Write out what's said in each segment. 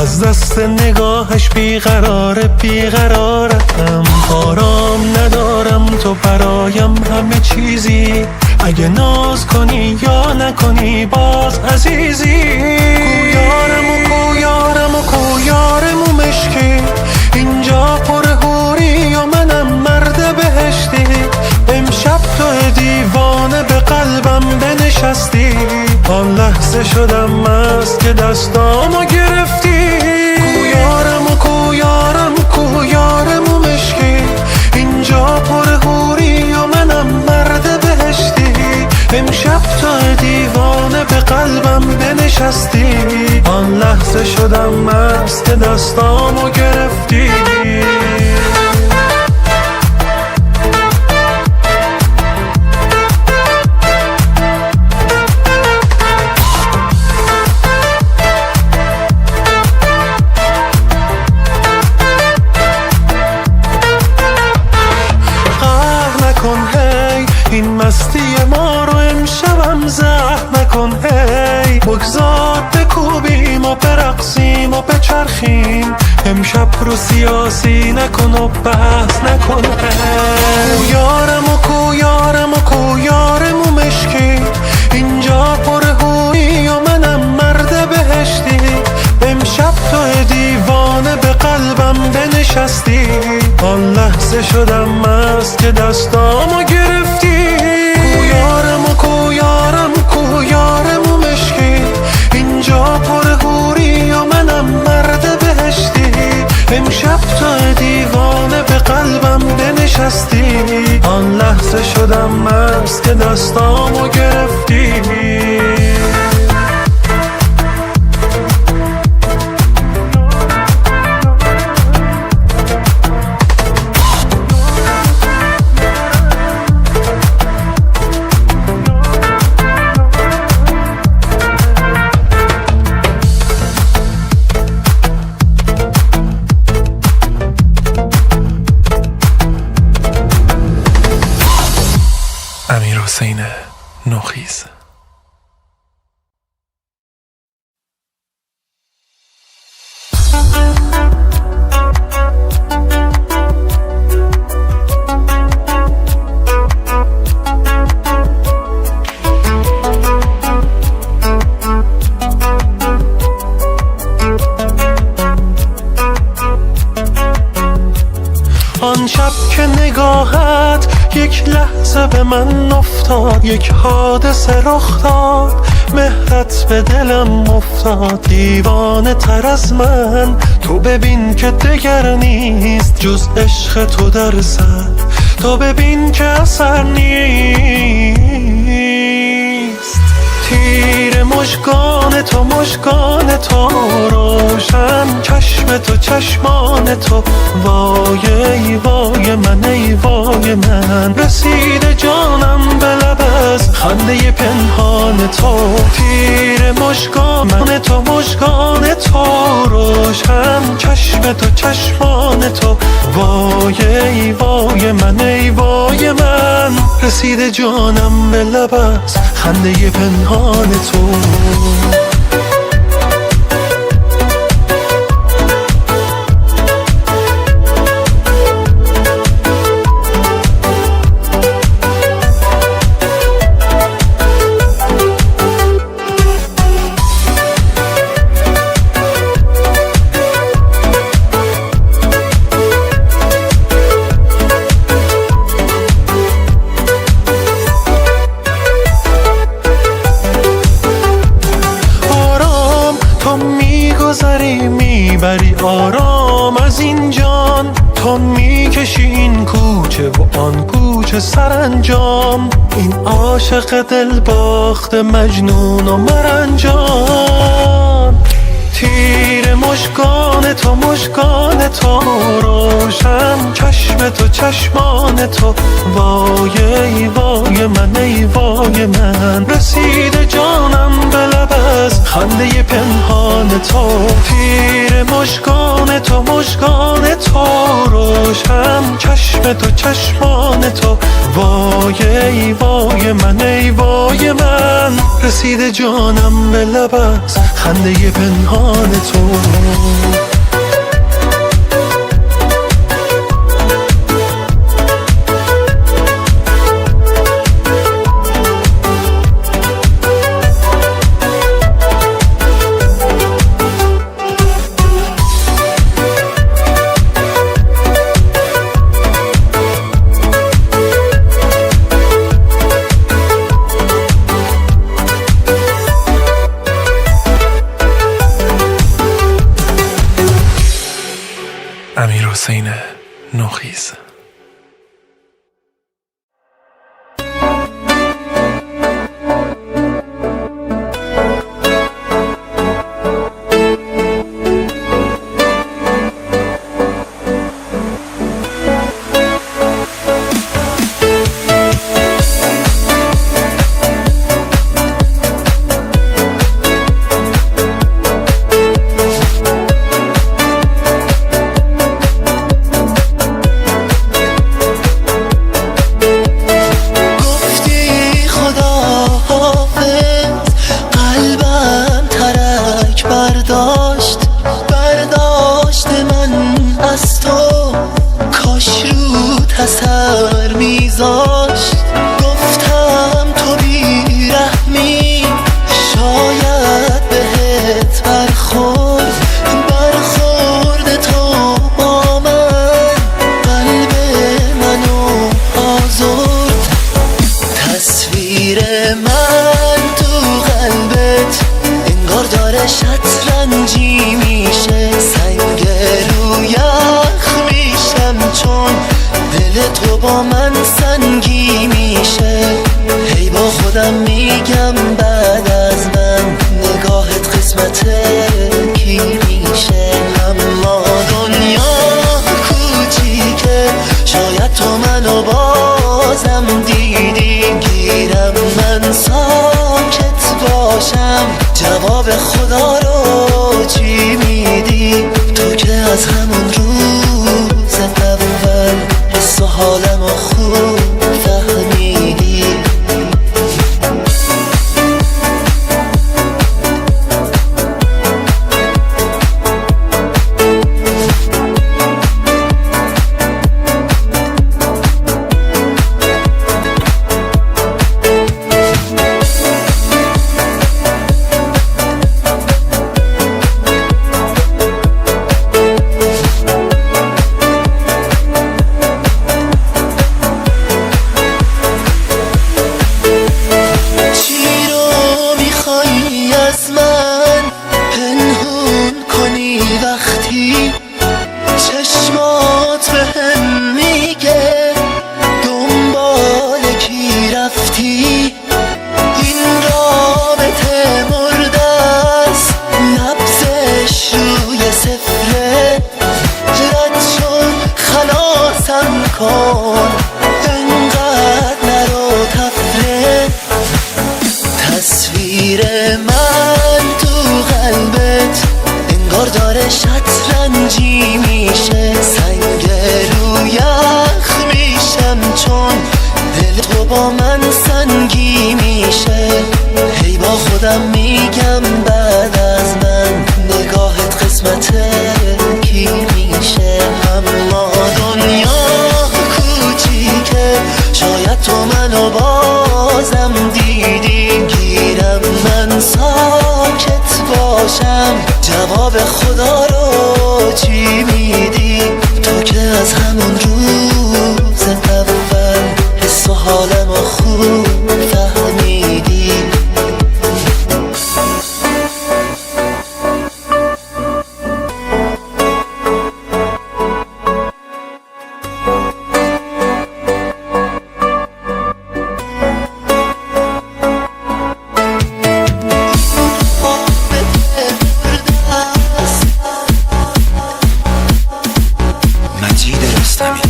از دست نگاهش بیقرارم آرام ندارم، تو برایم همه چیزی، اگه ناز کنی یا نکنی باز عزیزی. کویارم و مشکی، اینجا پر حوری و منم مرد بهشتی. امشب تو دیوانه به قلبم بنشستی، آن لحظه شدم مست که دستامو گرفتی. کویارم و مشکی، اینجا پر حوری و منم مرد بهشتی. امشب تو دیوانه به قلبم بنشستی، آن لحظه شدم مست که دستامو گرفتی. این مستی ما رو امشبم زهر نکن هی، بگذار بکوبیم و برقصیم و بچرخیم، امشب رو سیاسی نکن و بحث نکن هی. کویارم و مشکی، اینجا پر هویی و منم مرد بهشتی. امشب تو دیوانه به قلبم بنشستی، آن لحظه شدم مست که دستامو گرفتی. کویارم و مشکی، اینجا پر حوری و منم مرد بهشتی. امشب تو دیوانه به قلبم بنشستی، آن لحظه شدم مست که دستامو گرفتی. امیرحسین نوخیز. آن شب که نگاهت یک لحظه به من افتاد، یک حادثه رخ داد، مهرت به دلم افتاد. دیوانه تر از من تو ببین که دگر نیست جز عشق تو در سر، تو ببین که اثر نیست. تیر مژگان تو روشن، چشم تو چشمان تو، وای ای وای من ای وای من. رسیده جانم به لب از خنده پنهان تو، تیر مژگان تو روشن، چشم تو چشمان تو، وای ای وای من ای وای من. رسیده جانم به لب از خنده پنهان تو. میبری آرام از این جان، تو میکشی این کوچه و آن کوچه سرانجام. این عاشق دل باخته مجنون و مرنجان. تیر مژگان تو روشن، چشم تو چشمان تو، وای ای وای من ای وای من. رسیده جانم به لب از خنده پنهان تو، تیر مژگان تو مژگان تو روشن، چشم تو چشمان تو، وای ای وای من ای وای من، رسیده جانم به لب از خنده پنهان تو. امیرحسین نوخیز. برداشت من از تو، کاش رود اثر میذاشت. گفتم تو بیرحمی، شاید بهت برخورد تو با من قلب منو آزرد. تصویر من تو قلبت انگار داره شطرنجی میشه، سنگ رو یخ میشم چون دل تو با من سنگی میشه. هی با خودم میگم بعد از من نگاهت قسمت کی میشه. اما دنیا کوچیکه، شاید تو منو بازم دیدی. گیرم من ساکت باشم، جواب خدا رو چی میدی؟ تو که از همون روز اول حس و حالم رو خوب فهمیدی. وقتی چشمات بهم میگه دنبال کی رفتی، این رابطه مرده است، نبضش روی صفره. رد شد خلاصم کن، انقدر نرو تفره. تصویر من تو قلبت انگار داره شطرنجی میشه، سنگ رو یخ میشم چون دل تو با من سنگی میشه. هی با خودم میگم بعد از من نگاهت قسمت کی میشه. اما دنیا کوچیکه، شاید تو منو بازم دیدی. گیرم من ساکت باشم، جواب خدا رو چی میدی؟ تو که از همون روز اول حس و حالم رو خوب فهمیدی. مجید رستمی.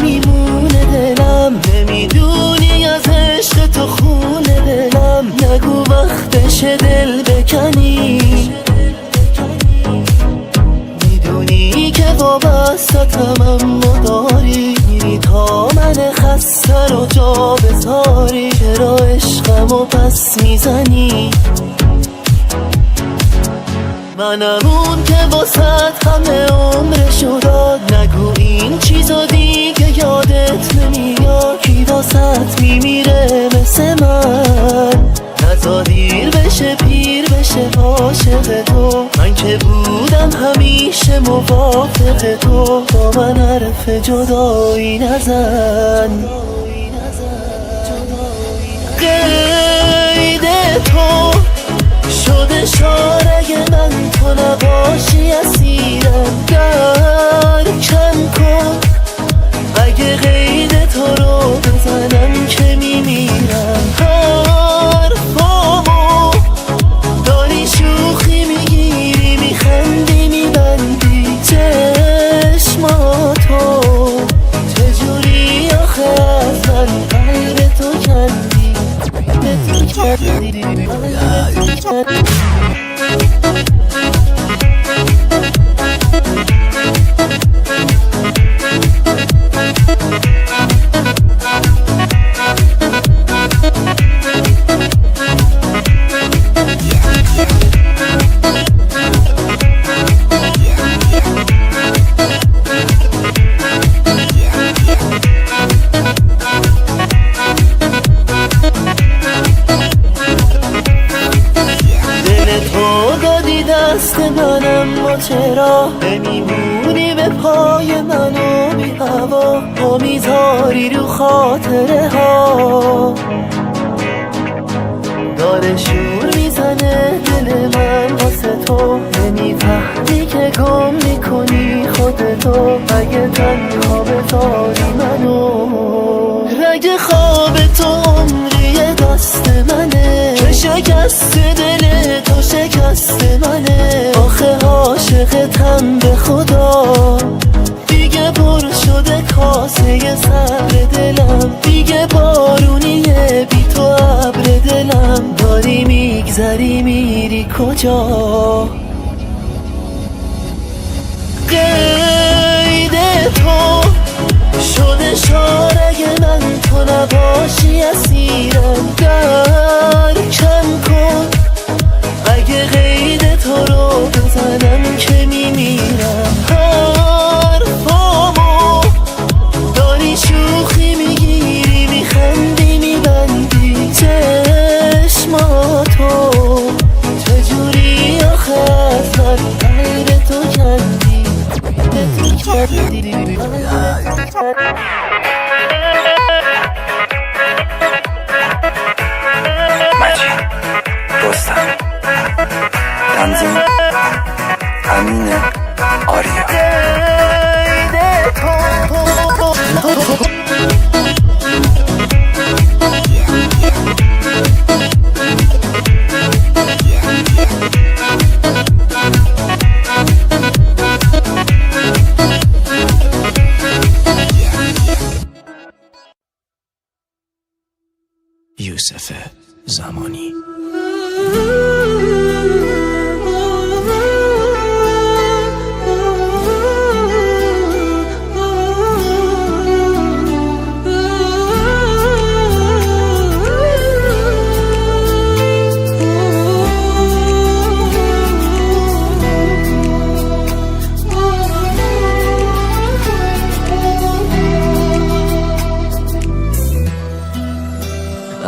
میمونه دلم، نمیدونی از عشق تو خونه دلم. نگو وقتشه دل بکنی، میدونی که وابستتم اما داری میری تا من خسته رو جا بذاری. چرا عشقمو پس میزنی؟ منم اون که واسط همه عمرشو داد. نگو این چیزا دیگه یادت نمیاد. کی واسط میمیره مثل من؟ نزا دیر بشه پیر بشه عاشق تو. من که بودم همیشه موافق تو. با من حرف جدایی نزن. قید تو شده شارگ من، تو نباشی اسیرم. درکم کن اگه قید تو رو بزنم که میمیرم. حرفامو داری شوخی میگیری، میخندی میبندی چشماتو. چجوری آخه از من قلب تو کندی، قلب تو کندی، قلب تو کندی. چرا نمیمونی به پای منو بی هوا؟ تو میذاری رو خاطره ها، داره شور میزنه دل من واسه تو. نمیفهمی که گم میکنی خودتو. اگه تنها بذاری منو، رگ خواب تو عمری دست منه. که شکست دل تو شکست منه. آخه عاشقتم به خدا، دیگه پر شده کاسه صبر دلم. دیگه بارونیه بی تو ابر دلم. داری میگذری میری کجا؟ قید تو شده شارگ من، تو نباشی اسیرم. درکم کن اگه قید تو رو بزنم که میمیرم. حرفامو داری شوخی میگیری، میخندی میبندی چشماتو. چجوری آخه از من قلب تو کندی، قلب تو کندی، قلب تو کندی. مجید رستم، تنظیم امین آریا. یوسف زمانی.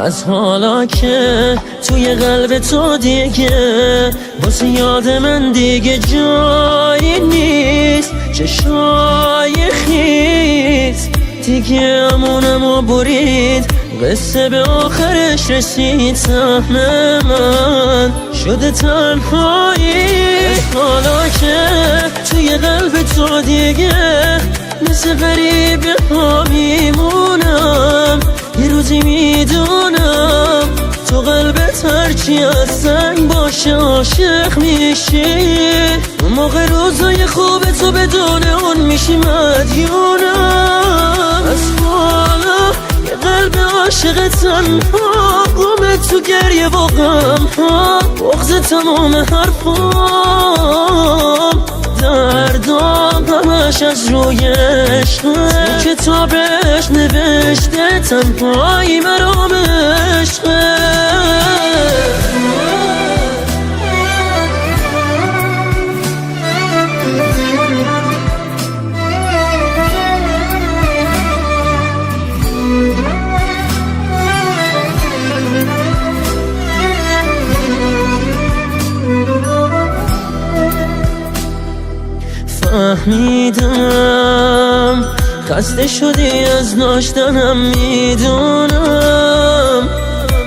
از حالا که توی قلب تو دیگه واسه یاد من دیگه جایی نیست، چه شایخیست دیگه. امونمو برید، قصه به آخرش رسید. سهم من شده تنهایی. از حالا که توی قلب تو دیگه مثل غریبه ها میمونم. یه روزی میدونم تو قلبت هرچی از سنگ باشه عاشق میشی. اون موقع روزای خوب تو بدون اون میشی مدیونم. عاشق تنها گم تو گریه و غم ها بغض تمام حرفام دردام همش از روی عشقه کتابش نوشته تنهایی مرام عشقه فهمیدم خسته شدی از داشتنم میدونم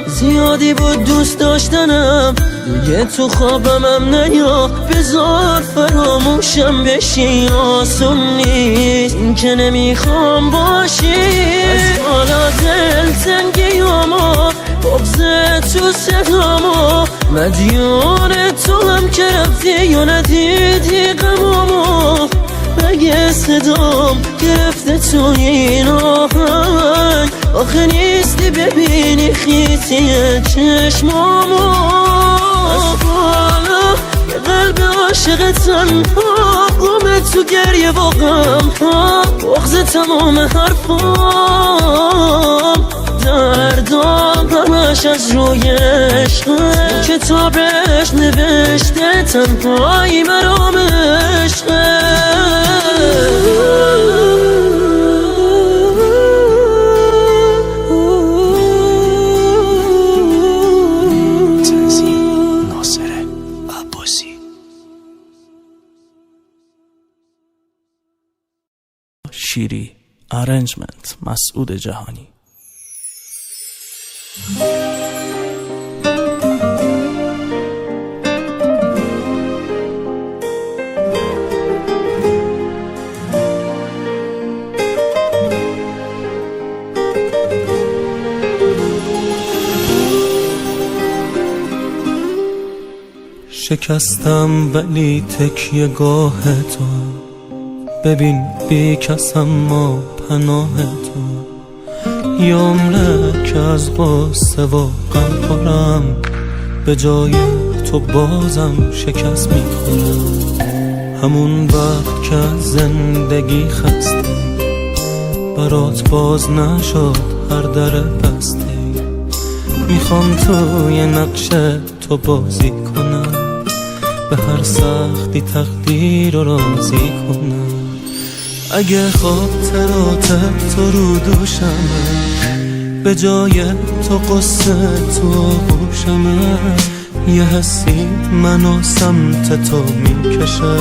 زیادی بود دوست داشتنم دیگه تو خوابمم نیا بذار فراموشم بشی آسون نیست این که نمیخوام باشی از حالا دل تنگیامو بغض تو صدامو مدیون تو هم که رفتی و ندیدی غمامو مگه صدام گرفته تو این آهنگ آخه نیستی ببینی خیتی چشمامو از بالا یه قلب عاشق تنها گم تو گریه و غم ها بغض تمام حرفام دردام همش از روی عشقه کتابش نوشته تنهایی مرام عشقه تنظیم ناصر عباسی. شیری ارنجمنت مسعود جهانی. شکستم ولی تکیه گاه تو ببین بی کس اما پناه تو یه عمره که از غصه و غم خورم به جای تو بازم شکست میخورم همون وقت که از زندگی خسته برات باز نشد هر در بسته میخوام توی نقش تو بازی کنم به هر سختی تقدیر رو راضی کنم اگه خاطرات تو رو دوشمه به جای تو قصه تو آغوشمه یه حسی منو سمت تو میکشه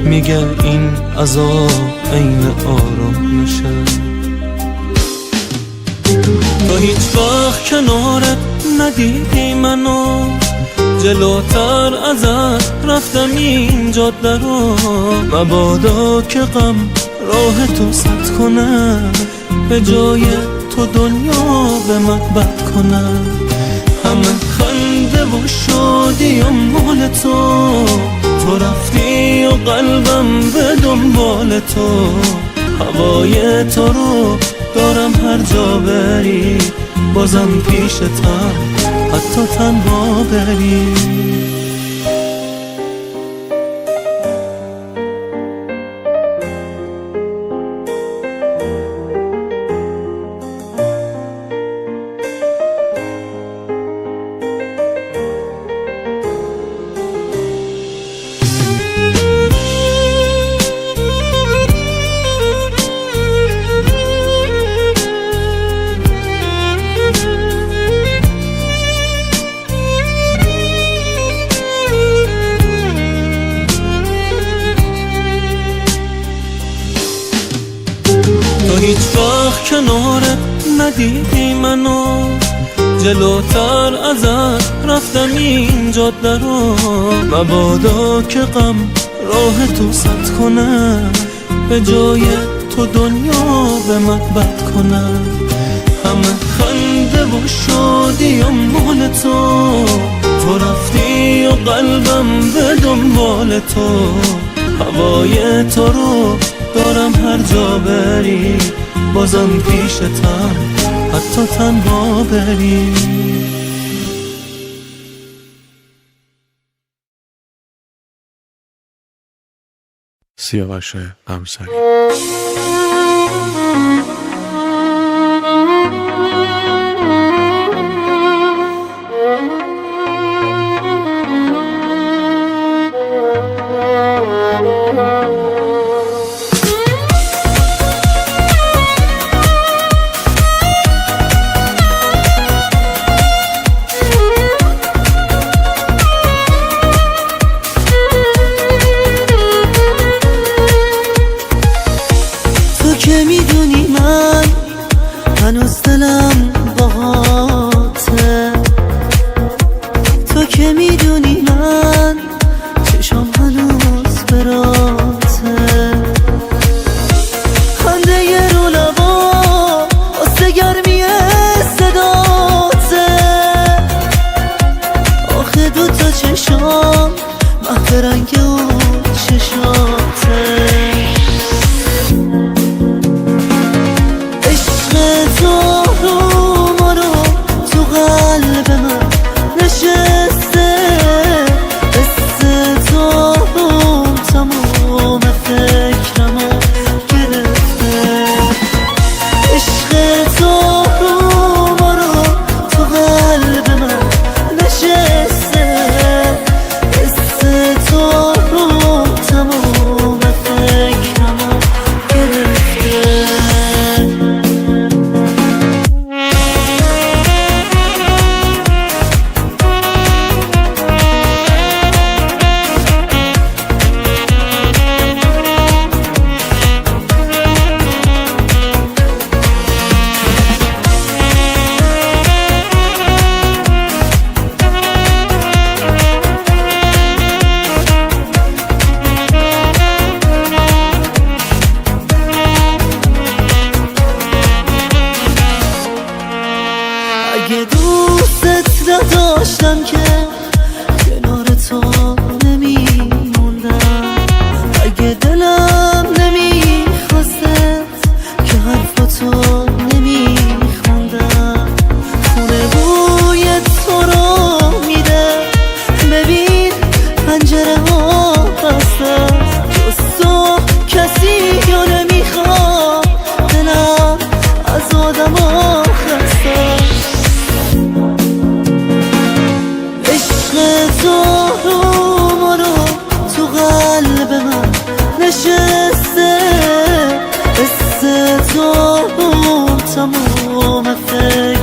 میگه این عذاب عین آرامشه تو هیچ وقت کنارت ندیدی منو جلوتر ازت رفتم این جاده رو مبادا که غم راه تو سد کنه به جای تو دنیا به من بد کنه همه خنده و شادی و مال تو رفتی و قلبم به دنبال تو هوای تو رو دارم هر جا بری بازم پیشتم حتی تنها بری هیچ وقت کنارت ندیدی منو جلوتر ازت رفتم این جاده رو مبادا که غم راه تو سد کنه به جای تو دنیا به من بد کنه همه خنده و شادی و مال تو رفتی و قلبم به دنبال تو هوای تو رو دارم هر جا بری بازم پیشتم حتی تنها بری. سیاوش قمصری. که میدونی من هنوز دلم باهاته، تو که میدونی من چشم هنوز براته، خنده یه رو لبا واسه گرمی صداته، آخه دوتا چشم محو رنگ اون چشاته، تو رو ما رو تو قلب من نشسته، قصه تو روم تمام فکرمو گرفته، عشق تو رو ما رو تو قلب من نشسته، قصه تو روم تمام فکرمو گرفته. اگه دوستت نداشتم که کنار تو نمیموندم، اگه دلم نمیخواستت که حرفاتو نمیخوندم، خونه بوی تو رو میده ببین پنجره ها بسته، جز تو کسی یا نمیخواد، دلم از آدم ها خسته، تو رو ما رو تو قلب من نشسته، قصه تو روم تمام فکر